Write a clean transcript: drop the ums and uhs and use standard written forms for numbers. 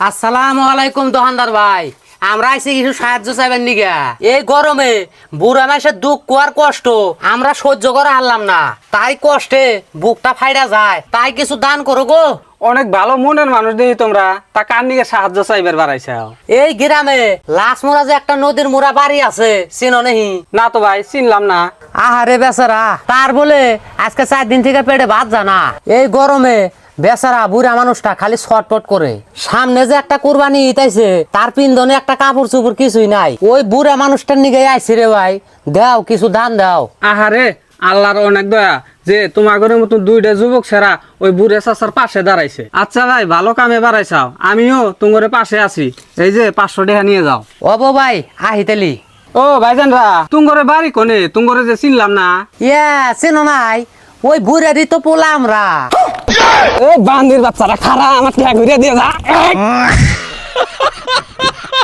আসসালামু আলাইকুম দোকানদার ভাই। আমরা আইছি কিছু সাহায্য চাইবেন নিগা। এই গরমে বুড়া মাসের দুঃখ আর কষ্ট আমরা সহ্য করে হারলাম না, তাই কষ্টে বুকটা ফাইড়া যায়, তাই কিছু দান করো গো। অনেক ভালো মনের মানুষ দেখি তোমরা, তা কার নিকে সাহায্য চাইবার বাড়াইছাও? এই গ্রামে লাশমোড়া যে একটা নদীর মোড়া বাড়ি আছে, চিনো নেহি? না তো ভাই, চিনলাম না। আহারে বেচারা, তার বলে আজকে 4 দিন থেকে পেটে ভাত জানা। এই গরমে বেচারা বুড়া মানুষটা খালি ছটপট করে। সামনে যে একটা কুরবানি ইতাইছে, তার পিন্ধনে একটা কাপড় চুপড় কিছুই নাই। ওই বুড়া মানুষটার নিগে আইছি রে ভাই, দাও কিছু দান দাও। আহারে, আল্লাহর অনেক দয়া যে তোমাদের মতন দুইটা যুবক সেরা ওই বুড়ে চাচার পাশে দাঁড়াইছে। আচ্ছা ভাই, ভালো কামে বাড়াইছাও, আমিও তোমার পাশে আছি। এই যে 500 টাকা নিয়ে যাও। ও ভাই আহিতেলি। ও ভাইজানরা, তুঙ্গরে বাড়ি কোনে? তুঙ্গরে যে চিনলাম না। ইয়া চেনো নাই, ওই বুড়ারই তো পোলা আমরা। এ বান্দির বাচ্চারা, খারা আমার টাকা ঘুরে দিয়ে যা।